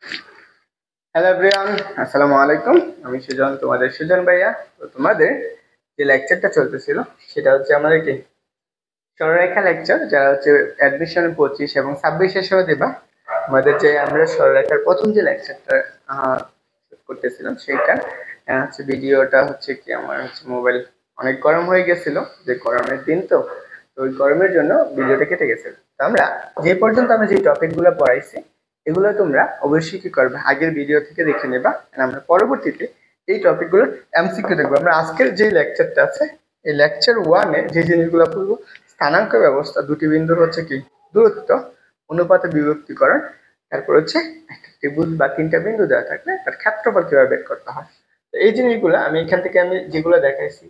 Hello everyone, আসসালামু আলাইকুম। আমি সুজন, তোমাদের সুজন ভাইয়া। তো তোমাদের যে লেকচারটা চলতেছিল সেটা হচ্ছে আমাদের কি সরলরেখা লেকচার, যারা হচ্ছে অ্যাডমিশন 25 এবং 26 সময় দেবা। আমাদের যে আমরা সরলরেখার প্রথম যে লেকচারটা করতেছিলাম সেটা হচ্ছে ভিডিওটা হচ্ছে কি আমার হচ্ছে মোবাইল অনেক গরম হয়ে গেছিল, যে গরমের দিন তো তো ওই গরমের জন্য ভিডিওটা কেটে গেছে। তো আমরা যে পর্যন্ত আমরা যে টপিকগুলো পড়াইছি এগুলো তোমরা অবশ্যই কি করবে, আগের ভিডিও থেকে দেখে নেবা। আমরা পরবর্তীতে এই টপিকগুলো এমসিকিউ দেখবো। আমরা আজকের যে লেকচারটা আছে এই লেকচার 1-এ যে জিনিসগুলো পড়বো, স্থানাঙ্ক ব্যবস্থা, দুটি বিন্দুর হচ্ছে কি দূরত্ব, অনুপাতে বিভক্তিকরণ, তারপর হচ্ছে একটা ত্রিভুজ বা তিনটা বিন্দু দেওয়া থাকলে তার ক্ষেত্রফল কিভাবে বের করতে হয়। তো এই জিনিসগুলো আমি এখান থেকে আমি যেগুলো দেখাইছি,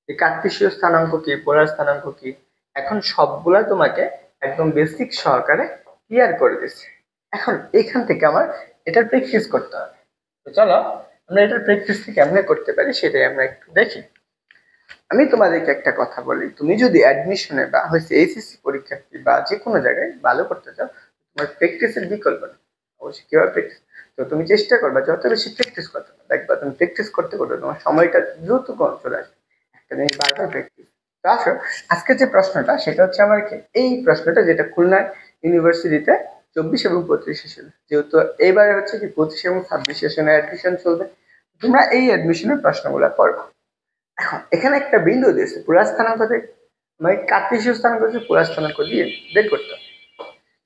এই কার্টেসীয় স্থানাঙ্ক কি, পোলার স্থানাঙ্ক কি, এখন সবগুলা তোমাকে একদম বেসিক সহকারে ক্লিয়ার করে দিচ্ছে। এখন এখান থেকে আমার এটার প্র্যাকটিস করতে হবে। তো চলো আমরা এটার প্র্যাকটিসটা কেমনে করতে পারি সেটাই আমরা একটু দেখি। আমি তোমাদেরকে একটা কথা বলি, তুমি যদি অ্যাডমিশনে বা হচ্ছে এইচএসসি পরীক্ষার্থী বা যে কোনো জায়গায় ভালো করতে চাও, তোমার প্র্যাকটিসের বিকল্প নেই। অবশ্যই কিভাবে প্র্যাকটিস, তো তুমি চেষ্টা করবে যত বেশি প্র্যাকটিস করতে পারবে, দেখবা তুমি প্র্যাকটিস করতে করতে তোমার সময়টা দ্রুত কম চলে আসবে। একটা জিনিস বারবার প্র্যাকটিস। তো আসো, আজকে যে প্রশ্নটা সেটা হচ্ছে আমার কি এই প্রশ্নটা, যেটা খুলনা ইউনিভার্সিটিতে 24 এবং 25 সেশন, যেহেতু এবারে হচ্ছে কি 25 এবং 26 সেশনে অ্যাডমিশন চলবে, তোমরা এই অ্যাডমিশনের প্রশ্নগুলো পড়বে। এখন এখানে একটা বিন্দু দিয়েছে, পুরা স্থানাঙ্ক থেকে মানে কার্টেসীয় স্থানাঙ্ক হচ্ছে পুরা স্থানাঙ্ক দিয়ে বের করতে হবে।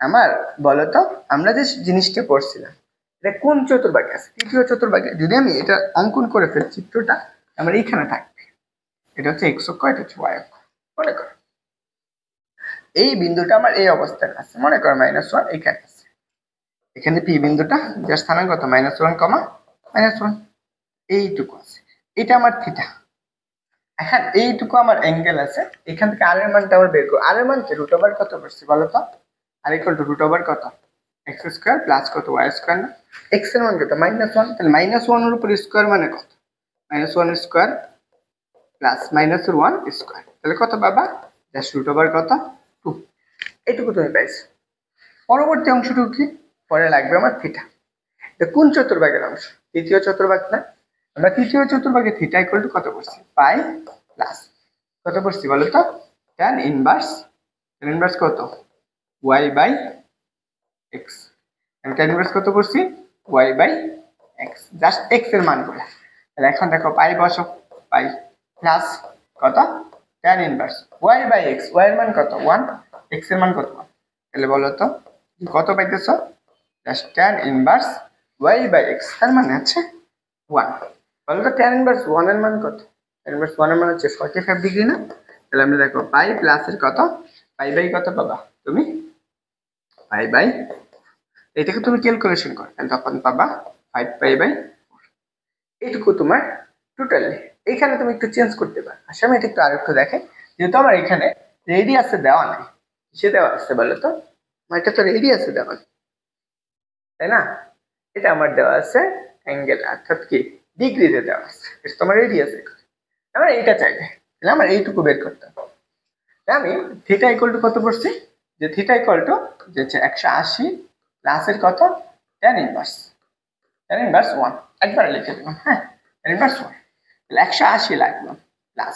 আমার বলতো, আমরা যে জিনিসটা পড়ছিলাম এটা কোন চতুর্ভাগে আছে? তৃতীয় চতুর্ভাগে। যদি আমি এটা অঙ্কন করে ফেলি চিত্রটা, আমার এইখানে থাকবে, এটা হচ্ছে এক্স অক্ষ, এটা হচ্ছে ওয়াই অক্ষ। মনে করো এই বিন্দুটা আমার এই অবস্থায় আছে, মনে করো -1 এখানে আছে। এখানে পি বিন্দুটা, যার স্থানাঙ্ক কত -1, -1 এইটুকু আছে, এটা আমার থিটা। এখন এইটুকু আমার অ্যাঙ্গেল আছে, এখান থেকে আর এর মানটা আমার বের করব। আর এর মান কি রুট ওভার কত করছি বলো তো? আর ইকুয়াল টু রুট ওভার কত, এক্স স্কয়ার প্লাস কত ওয়াই স্কয়ার না? এক্স এর মান কত -1, তাহলে -1 এর উপর স্কয়ার মানে কত, -1 স্কয়ার প্লাস -1 স্কয়ার, তাহলে কত বাবা? জাস্ট রুট ওভার কত 2। এইটুকু তুমি পাইছো। পরবর্তী অংশটুকু কি, পরে লাগবে আমার থিটা। এটা কোন চতুর্ভাগের অংশ? তৃতীয় চতুর্ভাগ না? আমরা তৃতীয় চতুর্ভাগে থিটা ইকুয়াল টু কত করছি, পাই প্লাস কত করছি বলো তো, tan ইনভার্স, কত y বাই x। আমি tan ইনভার্স কত করছি, y by x, just x এর মান গুলো। তাহলে এখন দেখো পাই বসো, পাই প্লাস কত tan inverse y by x, y এর মান কত 1, x এর মান কত 1। তাহলে বলো তো কত পাইতেছো, just tan inverse y by x, তার মানে হচ্ছে 1। বলো তো tan ইনভার্স 1 এর মান কত? tan ইনভার্স 1 এর মান হচ্ছে 45 ডিগ্রি না? তাহলে আমরা দেখো পাই প্লাস এর কত, পাই বাই কত পাবা তুমি, পাই বাই, এটাকে তুমি ক্যালকুলেশন করো, তাহলে তখন পাবা 5 পাই বাই 4। এইটুকু তোমার টোটালি। এখানে তুমি একটু চেঞ্জ করতে পারো। আসলে আমি এটা একটু আরেকটু দেখাই, যেহেতু আমার এখানে রেডিয়াসে দেওয়া নাই, সে দেওয়া আছে বলো তো, আমার এটা তো রেডিয়াসে দেওয়া নেই, তাই না? এটা আমার দেওয়া আছে অ্যাঙ্গেল, অর্থাৎ কি ডিগ্রিতে দেওয়া আছে, এটা তোমার রেডিয়াসে। আমার এইটা চাইবে, তাহলে আমার এইটুকু বের করতে হবে। আমি থিটা ইকুয়াল টু কত পড়ছি, যে থিটা ইকুয়াল টু যে হচ্ছে 180 প্লাসের কত tan ইনভার্স, ওয়ান, একবারে লিখে দিলাম। হ্যাঁ, tan ইনভার্স 1, তাহলে 180 লাগলো প্লাস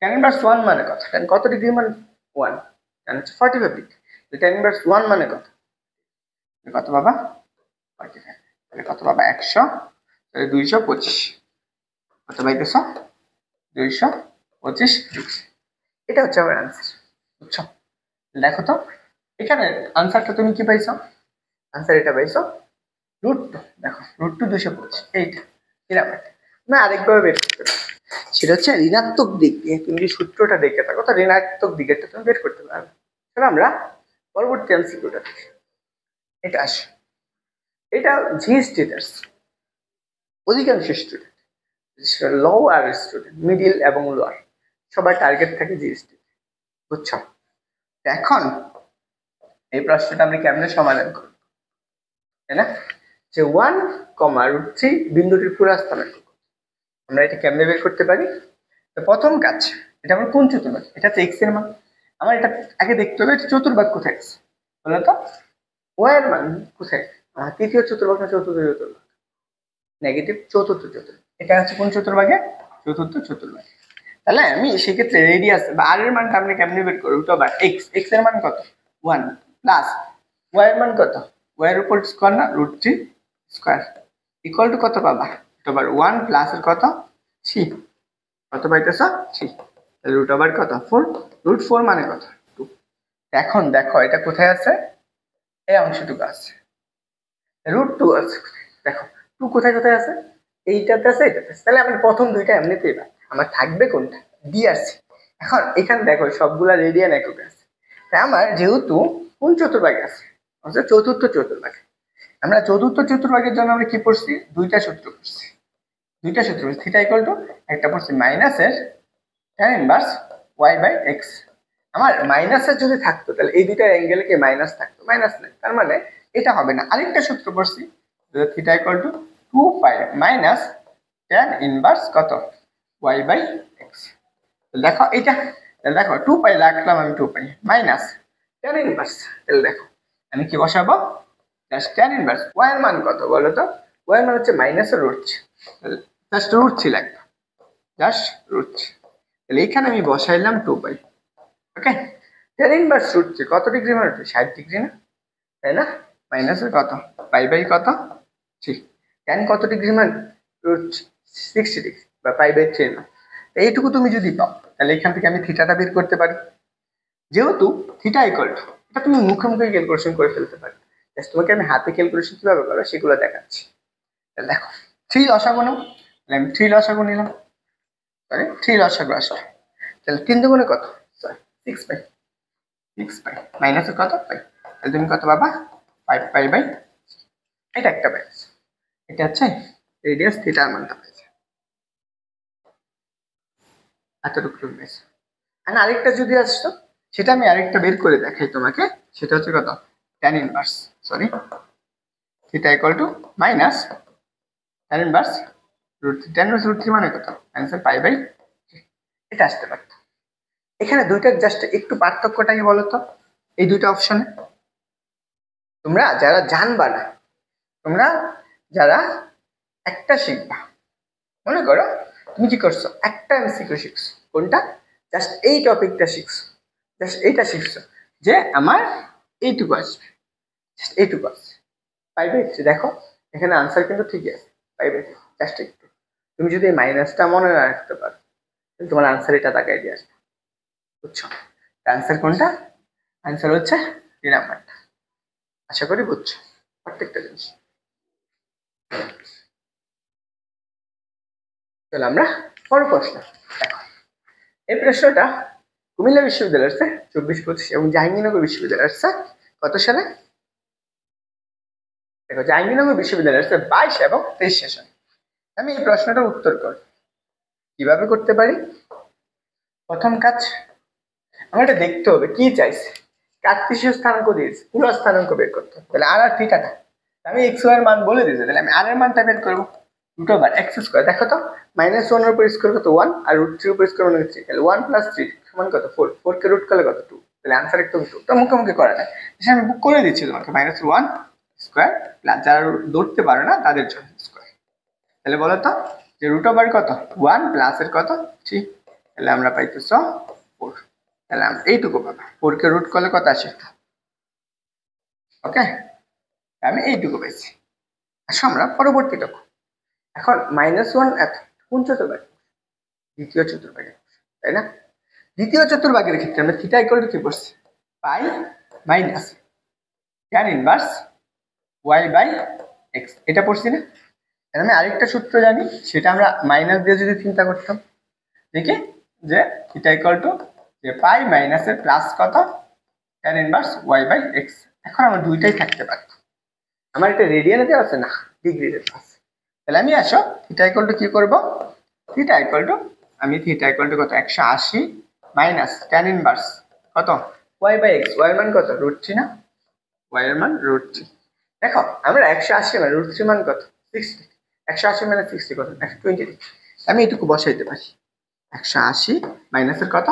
tan ইনভার্স 1 মানে কত, tan কত ডিগ্রি মানে 1, tan হচ্ছে 45 ডিগ্রি, tan ইনভার্স 1 মানে কত, কত বাবা 45, তাহলে কত বাবা 100, তাহলে 225, কত পাইতেছো 225 ডিগ্রি। এটা হচ্ছে আমার আনসার, বুঝছো? দেখো তো এখানে আনসারটা তুমি কি পাইছো, আনসার এটা পাইছো √2। দেখো √2 225, এইটা এরকম না। আরেকভাবে বের করতে পারো, সেটা হচ্ছে ঋণাত্মক দিক দিয়ে তুমি যদি সূত্রটা দেখে থাকো তো ঋণাত্মক দিকেরটা তুমি বের করতে পারবে। তাহলে আমরা পরবর্তী এমসিকিউটা দেখি। এটা আসে, এটা জি স্টুডেন্টস, অধিকাংশ স্টুডেন্ট, লোয়ার স্টুডেন্ট, মিডিল এবং লোয়ার, সবার টার্গেট থাকে জি স্টুডেন্ট, বুঝছো? এখন এই প্রশ্নটা আমরা কেমনে সমাধান করব, তাই না? যে 1, বিন্দুটির পুরা স্থানাঙ্ক, আমরা এটা কেমনে বের করতে পারি? তো প্রথম কাজ, এটা আমার কোন চতুর্ভাগ, এটা হচ্ছে এক্স এর মান। আমার এটা আগে দেখতে হবে এটা চতুর্ভাগ কোথায় আছে বলো তো, ওয়াই এর মান কোথায়, তৃতীয় চতুর্ভাগ না চতুর্থ চতুর্ভাগ? নেগেটিভ চতুর্থ চতুর্ভাগ। এটা হচ্ছে কোন চতুর্ভাগে? চতুর্থ চতুর্ভাগ। তাহলে আমি সেক্ষেত্রে রেডিয়াস বা আর এর মানটা আপনি কেমনে বের করব? রুট ওভার এক্স, এক্স এর মান কত? 1 প্লাস ওয়াই এর মান কত? ওয়াই এর উপর স্কয়ার না √3 স্কয়ার ইকুয়াল টু কত পাবা? রুট ওভার 1 প্লাস এর কত? 3। কত পাইতেছ? 3। তাহলে রুট ওভার কত? 4। √4 মানে কত? 2। এখন দেখো এটা কোথায় আছে? এই অংশটুকু আছে। √2 আছে। দেখো 2 কোথায় কোথায় আছে? এইটাতে আছে, এটাতে আছে। তাহলে আমি প্রথম দুইটা এমনিতেই পাই। আমার থাকবে কোনটা? ডি আর সি। এখন এখানে দেখো সবগুলা রেডিয়ান এককে আছে। তাই আমার যেহেতু কোন চতুর্ভাগে আছে? হচ্ছে চতুর্থ চতুর্ভাগে। আমরা চতুর্থ চতুর্ভাগের জন্য আমরা কি পড়ছি? দুইটা সূত্র পড়ছি। দুইটা সূত্র পড়ছি। থিটা ইকুয়াল টু একটা পড়ছি মাইনাসের tan inverse y by x। আমার মাইনাসের যদি থাকতো তাহলে এই দুইটা অ্যাঙ্গেলে কি মাইনাস থাকতো? মাইনাস নাই, তার মানে এটা হবে না। আরেকটা সূত্র পড়ছি theta equal to 2 pi minus tan inverse কত? y by x। দেখো এটা, দেখো 2 পাই রাখলাম আমি, 2 পাই মাইনাস tan ইনভার্স। তাহলে দেখো আমি কি বসাবো? জাস্ট tan ইনভার্স y এর মান কত বলো তো? y এর মান হচ্ছে মাইনাস √3, জাস্ট √3 লাগবে, জাস্ট √3। তাহলে এখানে আমি বসাইলাম 2 পাই। ওকে, tan ইনভার্স √3 কত ডিগ্রি মানে? 60 ডিগ্রি না, তাই না? মাইনাসের কত? পাই বাই কত? 3। tan কত ডিগ্রি মানে? √60 ডিগ্রি বা পাই বাই 3 না। এইটুকু তুমি যদি পাও তাহলে এখান থেকে আমি থিটাটা বের করতে পারি। যেহেতু থিটা ইকুয়াল টু, এটা তুমি মুখে মুখে ক্যালকুলেশন করে ফেলতে পারো। জাস্ট তোমাকে আমি হাতে ক্যালকুলেশন কিভাবে করবে সেগুলো দেখাচ্ছি। তাহলে দেখো 3 লসাগু নাও। তাহলে আমি 3 লসাগু নিলাম, সরি 3 লসাগু আসলে। তাহলে 3 দুগুণে কত? সরি 6 পাই, 6 পাই মাইনাসের কত? পাই। তাহলে তুমি কত পাবা? 5 পাই বাই, এটা একটা পাইছে। এটা হচ্ছে রেডিয়াস থিটার মানটা পাইছে, এতটুকু পাইছে। আর আরেকটা যদি আসতো সেটা আমি আরেকটা বের করে দেখাই তোমাকে। সেটা হচ্ছে কত? tan inverse, sorry theta equal to minus tan inverse √3। tan inverse √3 মানে কত? आंसर পাই বাই, এটা আসতে পারতো। এখানে দুইটার জাস্ট একটু পার্থক্যটা কি বলতো? এই দুইটা অপশনে তোমরা যারা জানবা না, তোমরা যারা একটা শিখবা, মনে করো তুমি কি করছো? একটা এমসিকিউ শিখছো। কোনটা? জাস্ট এই টপিকটা শিখছো, জাস্ট এইটা শিখছো যে আমার এইটুকু আসবে, জাস্ট এইটুকু আসবে পাই বাই 3। দেখো এখানে আনসার কিন্তু ঠিকই আছে, পাই বাই 3। জাস্ট একটু তুমি যদি মাইনাসটা মনে না রাখতে পারো তোমার আনসার এটা তাকাই দিয়ে আসবে, বুঝছো? আনসার কোনটা? আনসার হচ্ছে 3 নাম্বারটা। আশা করি বুঝছো প্রত্যেকটা জিনিস। চলো আমরা পরের প্রশ্ন দেখো। এই প্রশ্নটা কুমিল্লা বিশ্ববিদ্যালয়ের 24-25 এবং জাহাঙ্গীরনগর বিশ্ববিদ্যালয়ের কত সালে? দেখো জাহাঙ্গীরনগর বিশ্ববিদ্যালয়ের 22 এবং 23 সেশন। আমি এই প্রশ্নটার উত্তর করব কিভাবে করতে পারি? প্রথম কাজ আমার এটা দেখতে হবে কি চাইছে। কার্তেশীয় স্থানাঙ্ক দিয়েছে, পুরো স্থানাঙ্ক বের করতে হবে। তাহলে আর থিটাটা আমি x y এর মান বলে দিয়েছি, তাহলে আমি আর এর মানটা বের করব √ ওভার x স্কয়ার। দেখো তো -1 এর উপর স্কয়ার কত? 1 আর √3 এর উপর স্কয়ার মানে 3। তাহলে 1 + 3 সমান কত? 4। 4 কে রুট করলে কত? 2। তাহলে आंसर একদম 2। তো মুখোমুখি করা যায়, আমি বুক করে দিচ্ছি তোমাকে -1 স্কয়ার প্লাস যারা ধরতে পারে না তাদের জন্য স্কয়ার। তাহলে বলো তো যে √ ওভার কত? 1 প্লাস এর কত? 3। তাহলে আমরা পাইতেছ 4। তাহলে আমরা এইটুকু পাবো। 4 কে রুট করলে কত আসে? ওকে, আমি এইটুকু পাইছি। আচ্ছা আমরা পরবর্তীটা এখন -1 এত কোন চতুর্ভাগে? দ্বিতীয় চতুর্ভাগে, তাই না? দ্বিতীয় চতুর্ভাগের ক্ষেত্রে আমরা থিটা ইকুয়াল টু কি পড়ছি? Pi minus tan inverse y by x, এটা পড়ছি না? আমি আরেকটা সূত্র জানি, সেটা আমরা মাইনাস দিয়ে যদি চিন্তা করতাম দেখি যে থিটা ইকুয়াল টু যে পাই মাইনাসের প্লাস কত? tan inverse y by x। এখন আমার দুইটাই থাকতে পারতো। আমার এটা রেডিয়ানে দেওয়া আছে না, ডিগ্রিতে আছে। তাহলে আমি আসো থিটা ইকুয়াল টু কি করব? থিটা ইকুয়াল টু আমি থিটা ইকুয়াল টু কত? 180 মাইনাস tan ইনভার্স কত? y by x। y এর মান কত? √3 না? y এর মান √3। দেখো আমরা 180 মানে √3 মান কত? 60। 180 মানে 60 কত? 120। আমি এটুকু বসাইতে পারি। 180 মাইনাসের কত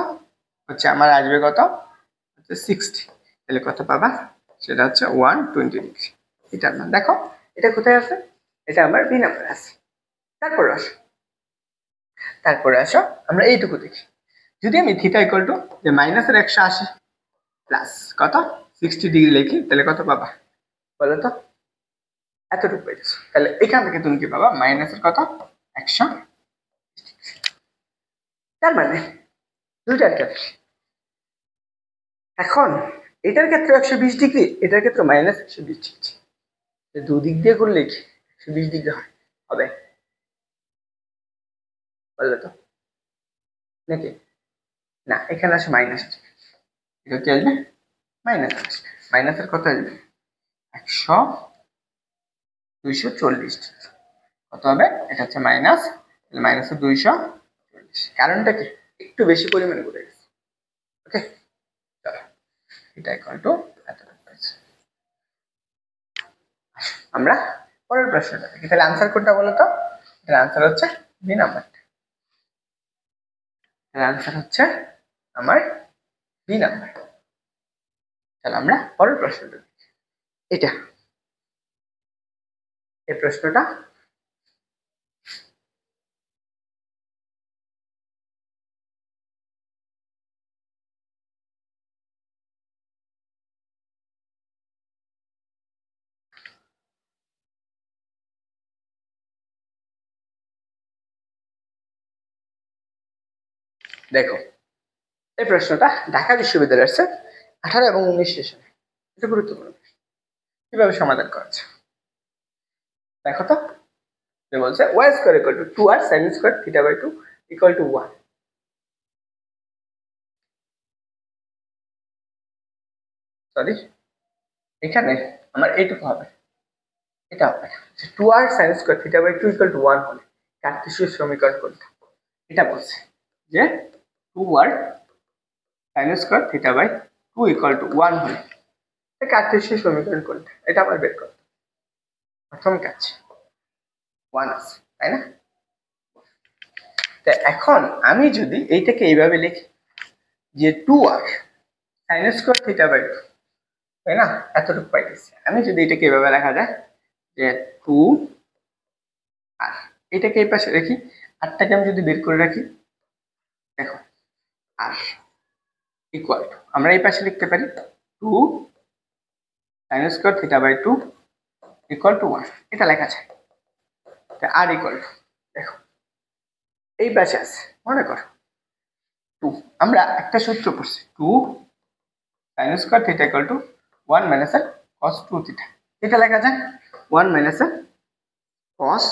হচ্ছে আমার আসবে কত? হচ্ছে 60। তাহলে কত পাবা? সেটা হচ্ছে 120 ডিগ্রি। এটার মান দেখো এটা কোথায় আছে, এটা আমার বি নাম্বার আছে। তারপরে আসো আমরা এইটুকু দেখি। যদি আমি থিটা ইকুয়াল টু যে মাইনাসের 180 প্লাস কত 60 ডিগ্রি লিখি, তাহলে কত পাবা বলো তো? এতটুকু পেয়েছো। তাহলে এখান থেকে তুমি কি পাবা? মাইনাসের কত 100। তার মানে দুইটার ক্ষেত্রে এখন এটার ক্ষেত্রে 120 ডিগ্রি, এটার ক্ষেত্রে মাইনাস 120 ডিগ্রি, দুদিক দিয়ে করলে কি 120 ডিগ্রি হবে বললো তো নাকি? না, এখানে আসে মাইনাস, এটা কি আসবে মাইনাস আসবে। মাইনাসের কত আসবে 100 240 কত হবে? এটা হচ্ছে মাইনাস, মাইনাসের 240। কারণটা কি একটু বেশি পরিমাণে করে গেছে। ওকে চলো এটা ইকুয়াল টু আমরা পরের প্রশ্নটা দেখি। তাহলে আনসার কোনটা বলো তো? এর আনসার হচ্ছে বি নাম্বার। এর আনসার হচ্ছে আমার বি নাম্বার। তাহলে আমরা পরের প্রশ্নটা দেখি। এটা এই প্রশ্নটা দেখো, এই প্রশ্নটা ঢাকা বিশ্ববিদ্যালয়ের আছে 18 এবং 19 সেশনে। এটা গুরুত্বপূর্ণ। কিভাবে সমাধান করা যায় দেখো তো। বলছে y square equal to 2r sin square theta by 2 equal to 1। Sorry, এখানে আমার এইটুকু হবে, এটা হবে 2r sin square theta by 2 equal to 1 হলে কার্টেসীয় সমীকরণ কোনটা? এটা বলছে যে 2r sin square theta by 2 equal to 1 হলে কার্টেসীয় সমীকরণ কোনটা? এটা আমার বের করতে প্রথম কাজ 1 আছে, তাই না? তা এখন আমি যদি এইটাকে এইভাবে লিখি যে 2r sin square theta by 2, তাই না? এতটুকু পাইতেছি। আমি যদি এটাকে এভাবে লেখা যায় যে 2r, এটাকে এই পাশে রাখি, আরটাকে আমি যদি বের করে রাখি, দেখো r ইকুয়াল টু আমরা এই পাশে লিখতে পারি 2 sin square theta by 2 equal to 1, এটা লেখা যায়। আর ইকুয়াল টু দেখো এই পাশে আছে, মনে করো 2, আমরা একটা সূত্র পড়ছি 2 sin square theta equal to 1 minus cos 2 theta, এটা লেখা যায় 1 মাইনাস cos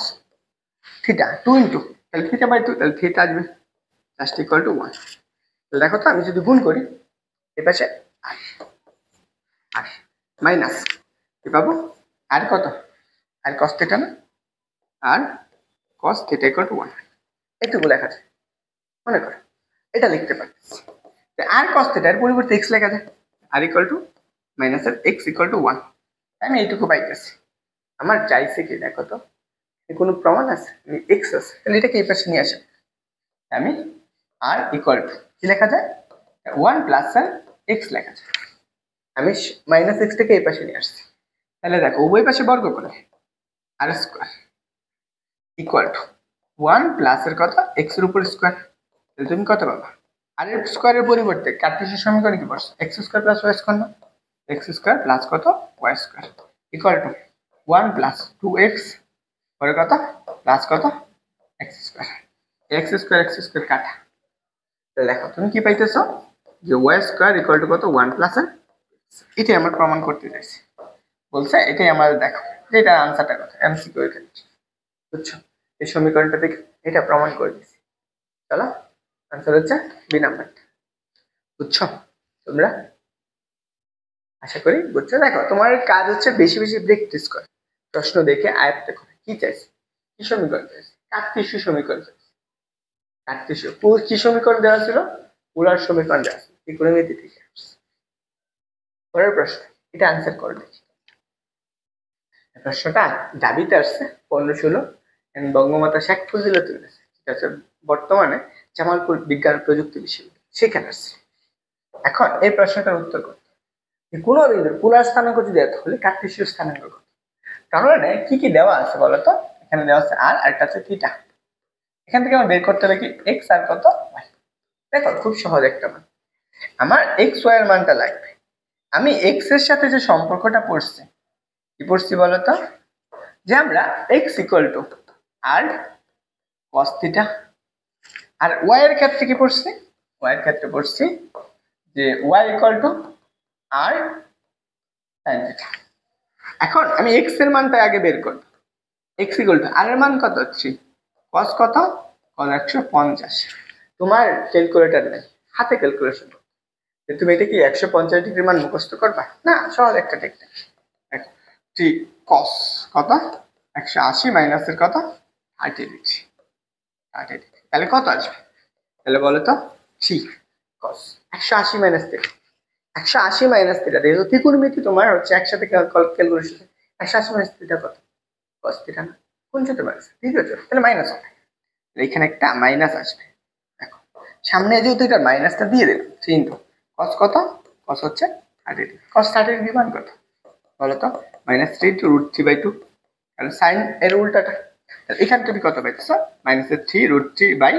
থিটা 2 ইনটু তাহলে থিটা বাই 2, তাহলে থিটা আসবে জাস্ট ইকুয়াল টু 1। তাহলে দেখো তো আমি যদি গুণ করি এই পাশে আর মাইনাস কি পাবো? আর কত? আর cos থিটা না, আর cos থিটা ইকুয়াল টু 1, এটুকু লেখা যায়। মনে করো এটা লিখতে পারি, আর cos থিটা এর পরিবর্তে x লেখা যায়, আর equal to minus x equal to 1। আমি এইটুকু পাইতেছি। আমার চাইছে কি দেখো তো, কোনো প্রমাণ আছে? x আছে, তাহলে এটাকে এই পাশে নিয়ে আসে আমি আর ইকুয়াল টু কি লেখা যায় 1 প্লাস x লেখা যায়। আমি মাইনাস x থেকে এই পাশে নিয়ে আসছি, তাহলে দেখো উভয় পাশে বর্গ করে আর স্কয়ার ইকুয়াল টু 1 প্লাস এর কত x এর উপর স্কয়ার, তাহলে তুমি কত পাবা? আর এর স্কয়ারের পরিবর্তে কার্টেসীয় সমীকরণ কি পড়ছো? x square plus y square না, x স্কয়ার প্লাস কত y square equal to 1 plus 2x পরে কত প্লাস কত x স্কয়ার, x স্কয়ার কাটা। তাহলে দেখো তুমি কি পাইতেছো যে y স্কয়ার ইকুয়াল টু কত 1 প্লাস এটাই আমরা প্রমাণ করতে চাইছি। বলছে এটাই আমাদের দেখো যে এটা আনসারটা কত এমসিকিউ এখানে, বুঝছো? এই সমীকরণটা থেকে এটা প্রমাণ করে দিছি। চলো আনসার হচ্ছে বি নাম্বার, বুঝছো তোমরা? আশা করি বুঝছো। দেখো তোমার কাজ হচ্ছে বেশি বেশি প্র্যাকটিস করা, প্রশ্ন দেখে আয়ত্ত করে কি চাইছে, কি সমীকরণ চাইছে, কার্টেসীয় সমীকরণ চাইছে। কার্টেসীয় কি সমীকরণ দেওয়া ছিল? পোলার সমীকরণ দেওয়া ছিল, ত্রিকোণমিতি থেকে আসছে। পরের প্রশ্ন, এটা আনসার করে দেখি। প্রশ্নটা দাবিতে আসছে 1516 বঙ্গমাতা শেখ ফজিলাতুন্নেছা ইউনিভার্সিটি, ঠিক আছে, বর্তমানে জামালপুর বিজ্ঞান প্রযুক্তি বিশ্ববিদ্যালয়, সেখানে আসছে। এখন এই প্রশ্নটার উত্তর করতে কোন বিন্দুর পোলার স্থানাঙ্ক যদি এত হলে কার্টেসীয় স্থানাঙ্ক কত? তার মানে কি কি দেওয়া আছে বলো তো? এখানে দেওয়া আছে আর একটা আছে থিটা। এখান থেকে আমার বের করতে হবে কি এক্স আর কত ওয়াই। দেখো খুব সহজ একটা মান, আমার এক্স ওয়াই এর মানটা লাগবে। আমি এক্স এর সাথে যে সম্পর্কটা পড়ছি, কি পড়ছি বলতো? যে আমরা X equal to R cos theta, আর ওয়াই এর ক্ষেত্রে কি পড়ছি? ওয়াই এর ক্ষেত্রে পড়ছি যে Y equal to R sine theta. এখন আমি এক্স এর মানটা আগে বের করব। এক্স ইকুয়াল টু আর এর মান কত? 3 কস কত? কস 150। তোমার ক্যালকুলেটর নেই, হাতে ক্যালকুলেশন করো। তুমি এটা কি 150 ডিগ্রি মান মুখস্থ করবা? না, সহজ একটা টেকনিক। দেখো 3 কস কত? 180 মাইনাসের কত? 30 ডিগ্রি। 30 ডিগ্রি তাহলে কত আসবে? তাহলে বলো তো 3 কস 180 মাইনাস 3, 180 মাইনাস 3 যেহেতু ত্রিকোণমিতি তোমার হচ্ছে একসাথে ক্যালকুলেশন। 180 মাইনাস 3 কত? কস থিটা না? কোন চতুর মাইনাস? দ্বিতীয় চতুর, তাহলে মাইনাস হবে। এখানে একটা মাইনাস আসবে। দেখো সামনে যেহেতু এটা মাইনাসটা দিয়ে দিলাম 3 ইন্টু কস কত? কস হচ্ছে 30 ডিগ্রি। কস 30 ডিগ্রি মান কত বলো তো? -3 ইন্টু √3/2। তাহলে সাইন এর উল্টাটা, তাহলে এখানে তুমি কত পাইছো? -3 √3/2।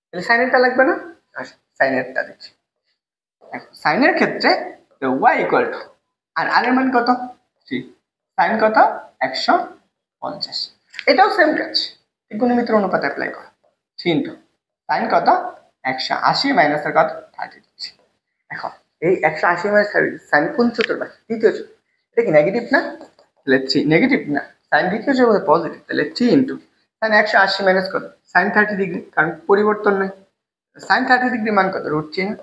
তাহলে সাইনেরটা লাগবে না? আসো সাইনেরটা দেখি। সাইনের ক্ষেত্রে y ইকুয়াল টু আর এর মান কত? 3, সাইন কত? 150। এটাও সেম কাজ, ত্রিকোণমিতির অনুপাত অ্যাপ্লাই করো। 3 ইন্টু সাইন কত? 180 মাইনাসের কত? 30 দিচ্ছি। দেখো এই 180 মাইনাস 30 সাইন কোন চতুর্ভাগ? দ্বিতীয় চতুর্ভাগ। এটা কি নেগেটিভ না? তাহলে 3 নেগেটিভ না, সাইন দ্বিতীয় চতুর্ভাগ পজিটিভ। তাহলে 3 ইন্টু সাইন 180 মাইনাস কত? সাইন 30 ডিগ্রি, কারণ পরিবর্তন নেই। সাইন 30 ডিগ্রি মান কত? √3 না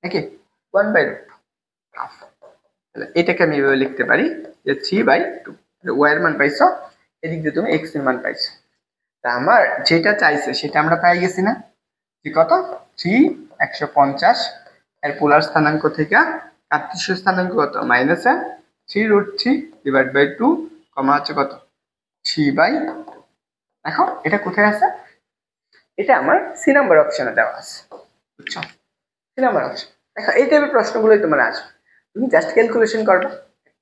নাকি? 1/√2। তাহলে এটাকে আমি এভাবে লিখতে পারি যে 3/2। ওয়াই এর মান পাইছো, এদিক দিয়ে তুমি এক্স এর মান পাইছো। তা আমার যেটা চাইছে সেটা আমরা পাই গেছি না? যে কত? 3 150 এর পোলার স্থানাঙ্ক থেকে কার্টেসীয় স্থানাঙ্ক কত? -3√3/2 কমা হচ্ছে কত? 3/2। দেখো এটা কোথায় আছে? এটা আমার সি নাম্বার অপশনে দেওয়া আছে, বুঝছো? C number option. দেখো এই টাইপের প্রশ্নগুলোই তোমার আসবে, তুমি জাস্ট ক্যালকুলেশন করবে,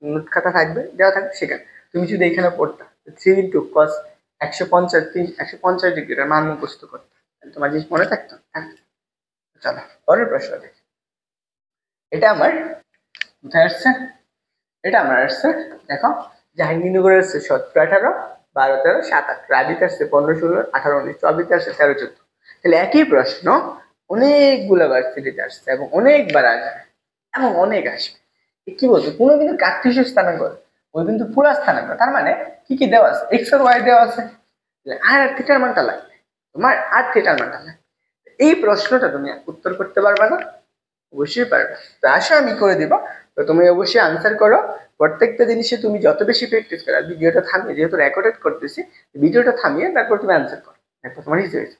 নোট খাতা থাকবে, দেওয়া থাকবে সেখানে। তুমি যদি এখানে পড়তা 3 ইন্টু কস 150 ডিগ্রির মান মুখস্থ করতে, তোমার জিনিস মনে থাকতো। চলো পরের প্রশ্ন দেখি। এটা আমার কোথায় আসছে? এটা আমার আসছে দেখো জাহাঙ্গীরনগরের আসছে 17, 18, 12, 13, 7, 8। রাবিতে আসছে 15, 16, 18, 19, চবিতে আসছে 13, 14। তাহলে একই প্রশ্ন অনেকগুলো ভার্সিটিতে আসছে এবং অনেকবার আসবে এবং অনেক আসবে। কি বলতো? কোনো কিন্তু কার্টেসীয় স্থানাঙ্ক, ওই কিন্তু পুরা স্থানাঙ্ক। তার মানে কি কি দেওয়া আছে? এক্স আর ওয়াই দেওয়া আছে, আর থিটার মানটা লাগবে তোমার, আর থিটার মানটা লাগবে। এই প্রশ্নটা তুমি উত্তর করতে পারবে না? অবশ্যই পারবে। তো আসো আমি করে দিব, তো তুমি অবশ্যই আনসার করো। প্রত্যেকটা জিনিসে তুমি যত বেশি প্র্যাকটিস করো, ভিডিওটা থামিয়ে, যেহেতু রেকর্ডেড করতেছি, ভিডিওটা থামিয়ে তারপর তুমি আনসার করো, তারপর তোমার ইজি হয়েছে।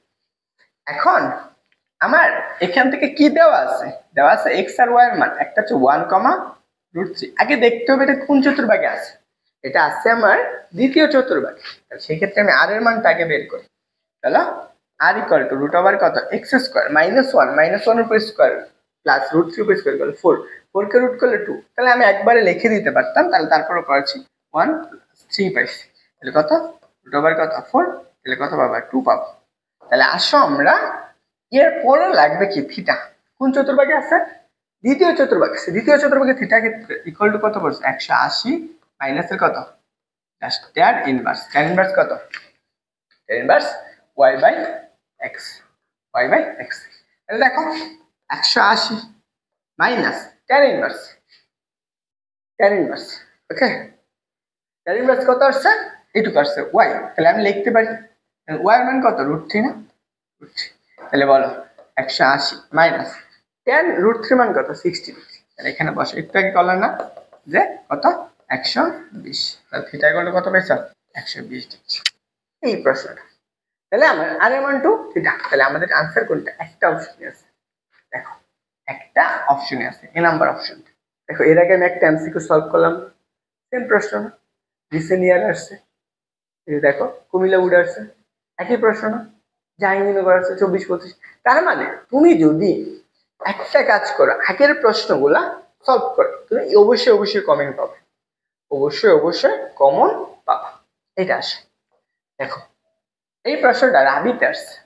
এখন আমার এখান থেকে কি দেওয়া আছে? দেওয়া আছে এক্স আর ওয়াই এর মান, একটা হচ্ছে 1,√3। আগে দেখতে হবে এটা কোন চতুর্ভাগে আছে। এটা আছে আমার দ্বিতীয় চতুর্ভাগে, সেই ক্ষেত্রে আমি আর এর মানটা আগে বের করি। তাহলে আর ইকুয়াল টু √ওভার কত? এক্স স্কোয়ার -1 এর উপর স্কোয়ার প্লাস √3 উপর স্কোয়ার করলে 4, 4 কে রুট করলে 2। তাহলে আমি একবারে লিখে দিতে পারতাম, তাহলে তারপরে করেছি 1 3 পাইছি। তাহলে কত? √ওভার কত? 4। তাহলে কত পাবো? 2 পাবো। তাহলে আসো আমরা এর পরে লাগবে কি? থিটা। কোন চতুর্ভাগে আছে? দ্বিতীয় চতুর্ভাগে আছে। দ্বিতীয় চতুর্ভাগে থিটা ইকুয়াল টু কত পড়ছে? 180 মাইনাসের কত? Just tan inverse. tan inverse কত? tan inverse y/x, y/x। তাহলে দেখো 180 মাইনাস tan ইনভার্স, ওকে। tan ইনভার্স কত আসছে? এইটুকু আসছে y। তাহলে আমি লিখতে পারি y এর মান কত? √3 না? √3। তাহলে বলো 180 মাইনাস tan √3 মান কত? 60 ডিগ্রি। তাহলে এখানে বসো, একটু আগে করলাম না যে কত? 120। তাহলে থিটা ইকুয়াল টু কত পাইছো? 120 ডিগ্রি। এই প্রশ্নটা। তাহলে আমার আর এর মান 2 থিটা। তাহলে আমাদের আনসার কোনটা? একটা অপশনই আছে, দেখো একটা অপশনই আছে, এ নাম্বার অপশন। দেখো এর আগে আমি একটা এমসিকিউ সলভ করলাম, সেম প্রশ্ন না? রিসেন্ট ইয়ার আসছে, এই দেখো কুমিল্লা উড়ে আসছে, একই প্রশ্ন না? জাহাঙ্গীরনগর আসছে 24, 25। তার মানে তুমি যদি একটা কাজ করো, আগের প্রশ্নগুলা সলভ করো, তুমি অবশ্যই কমেন্ট পাবে। অবশ্যই কমন পাবা। এটা আসে দেখো, এই প্রশ্নটা রাবিতে আসছে,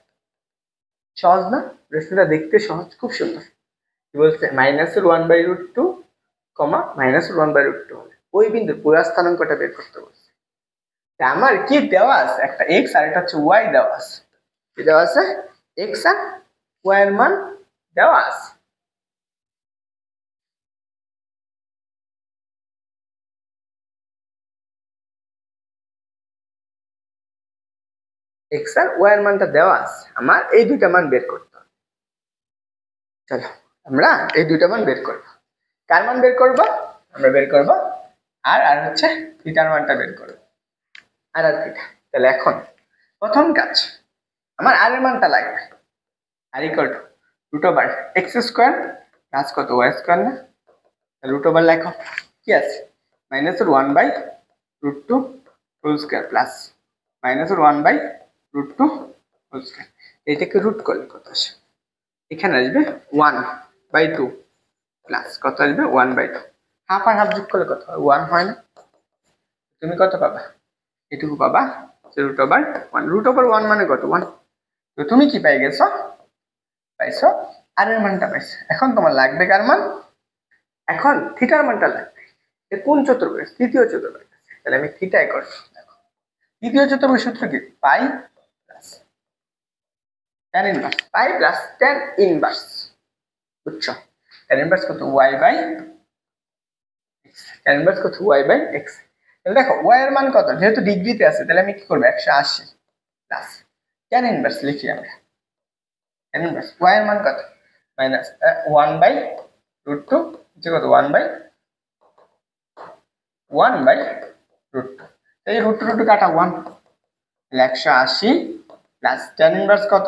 সহজ না? প্রশ্নটা দেখতে সহজ, খুব সুন্দর। কি বলছে? -1/√2, -1/√2 ওই বিন্দুর পুরা স্থানাঙ্কটা বের করতে বলছে। আমার কি দেওয়া আছে? একটা এক্স আর একটা হচ্ছে ওয়াই দেওয়া আছে। কি দেওয়া আছে? এক্স আর ওয়াই এর মান দেওয়া আছে। এক্স আর ওয়াই এর মানটা দেওয়া আছে, আমার এই দুইটা মান বের করতে হবে। চলো আমরা এই দুইটা মান বের করব। কার মান বের করব? আমরা বের করব আর হচ্ছে থিটার মানটা বের করব, আর থিটা। তাহলে এখন প্রথম কাজ, আমার আর এর মানটা লাগবে। আর ইকুয়াল টু √(x²) প্লাস কত y² না, √ লেখো। কি আছে? -1/√2 whole square plus -1/√2 whole square. এটাকে রুট করলে কত আসে? এখানে আসবে 1/2 প্লাস কত আসবে? 1/2। হাফ আর হাফ যোগ করলে কত হয়? 1 হয় না? তুমি কত পাবা? এটুকু পাবা √1 মানে কত? 1। তো তুমি কি পাই গেছো? পাইছো আর এর মানটা পাইছো। এখন তোমার লাগবে কার মান? এখন থিটার মানটা লাগবে। কোন চতুর্ভুজ? তৃতীয় চতুর্ভুজ। তাহলে আমি থিটাই করব। দেখো, তৃতীয় চতুর্ভুজ সূত্র কি? পাই প্লাস tan ইনভার্স, পাই প্লাস tan ইনভার্স। বুঝছো? tan ইনভার্স কত? y/x। tan ইনভার্স কত? y/x। তাহলে দেখো y এর মান কত? যেহেতু ডিগ্রিতে আছে তাহলে আমি কি করব? 180 প্লাস tan ইনভার্স লিখি আমরা। tan ইনভার্স y এর মান কত? -1/√2 যে কত? 1/√2। এই √2 কাটা 1, 180 প্লাস tan ইনভার্স কত?